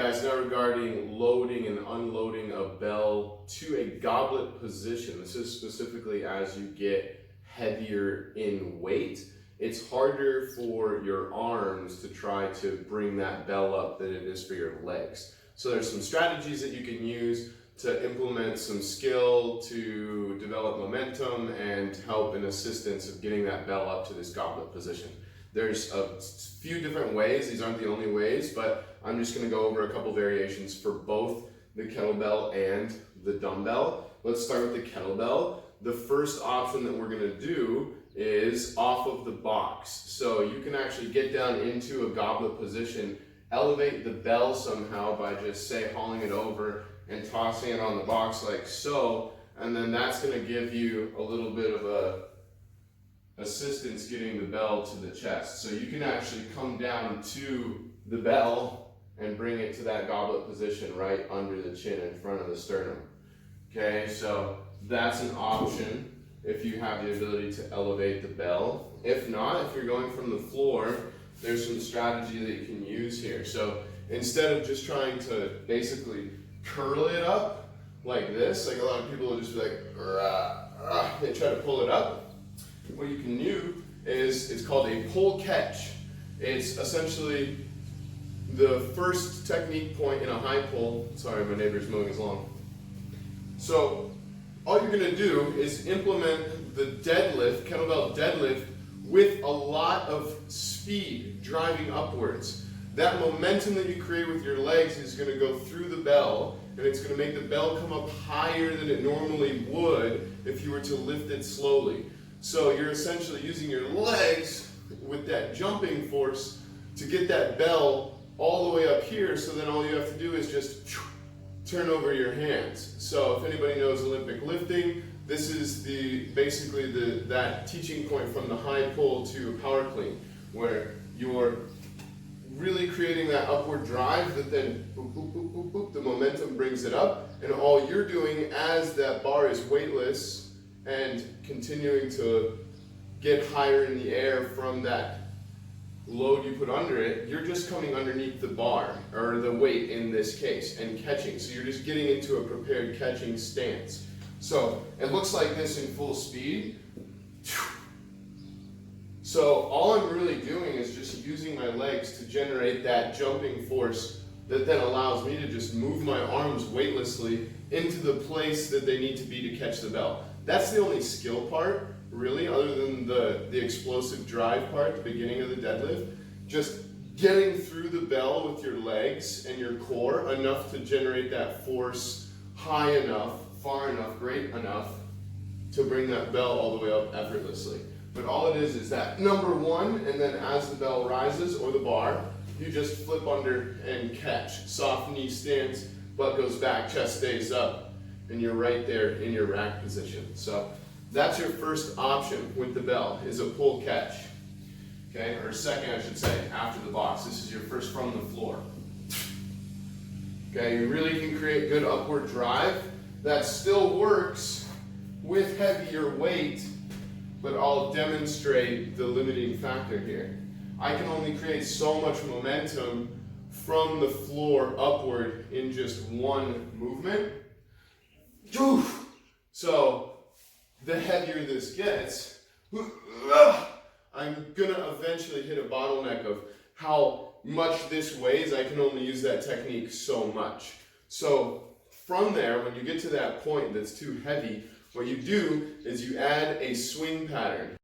guys, now regarding loading and unloading a bell to a goblet position. This is specifically as you get heavier in weight. It's harder for your arms to try to bring that bell up than it is for your legs. So there's some strategies that you can use to implement some skill, to develop momentum, and help in assistance of getting that bell up to this goblet position. There's a few different ways. These aren't the only ways, but I'm just going to go over a couple variations for both the kettlebell and the dumbbell. Let's start with the kettlebell. The first option that we're going to do is off of the box. So you can actually get down into a goblet position, elevate the bell somehow by just, say, hauling it over and tossing it on the box like so, and then that's going to give you a little bit of assistance getting the bell to the chest. So you can actually come down to the bell and bring it to that goblet position right under the chin in front of the sternum. Okay, so that's an option if you have the ability to elevate the bell. If not, if you're going from the floor, there's some strategy that you can use here. So instead of just trying to basically curl it up like this, like a lot of people will just be like, they try to pull it up. What you can do is, it's called a pull catch. It's essentially the first technique point in a high pull. Sorry, my neighbor's mowing his lawn. So all you're gonna do is implement the deadlift, kettlebell deadlift, with a lot of speed driving upwards. That momentum that you create with your legs is going to go through the bell, and it's going to make the bell come up higher than it normally would if you were to lift it slowly. So you're essentially using your legs with that jumping force to get that bell all the way up here, so then all you have to do is just turn over your hands. So if anybody knows Olympic lifting, this is basically that teaching point from the high pull to power clean, where you're really creating that upward drive that then boop, boop, boop, boop, boop, the momentum brings it up, and all you're doing as that bar is weightless and continuing to get higher in the air from that load you put under it, you're just coming underneath the bar, or the weight in this case, and catching. So you're just getting into a prepared catching stance. So it looks like this in full speed. So all I'm really doing is just using my legs to generate that jumping force that then allows me to just move my arms weightlessly into the place that they need to be to catch the bell. That's the only skill part, really, other than the explosive drive part at the beginning of the deadlift. Just getting through the bell with your legs and your core enough to generate that force high enough, far enough, great enough to bring that bell all the way up effortlessly. But all it is that number one, and then as the bell rises, or the bar, you just flip under and catch. Soft knee stance, butt goes back, chest stays up, and you're right there in your rack position. So that's your first option with the bell, is a pull catch. Okay, or second, I should say, after the box. This is your first from the floor. Okay, you really can create good upward drive. That still works with heavier weight, but I'll demonstrate the limiting factor here. I can only create so much momentum from the floor upward in just one movement. So the heavier this gets, I'm gonna eventually hit a bottleneck of how much this weighs. I can only use that technique so much. So from there, when you get to that point that's too heavy, what you do is you add a swing pattern.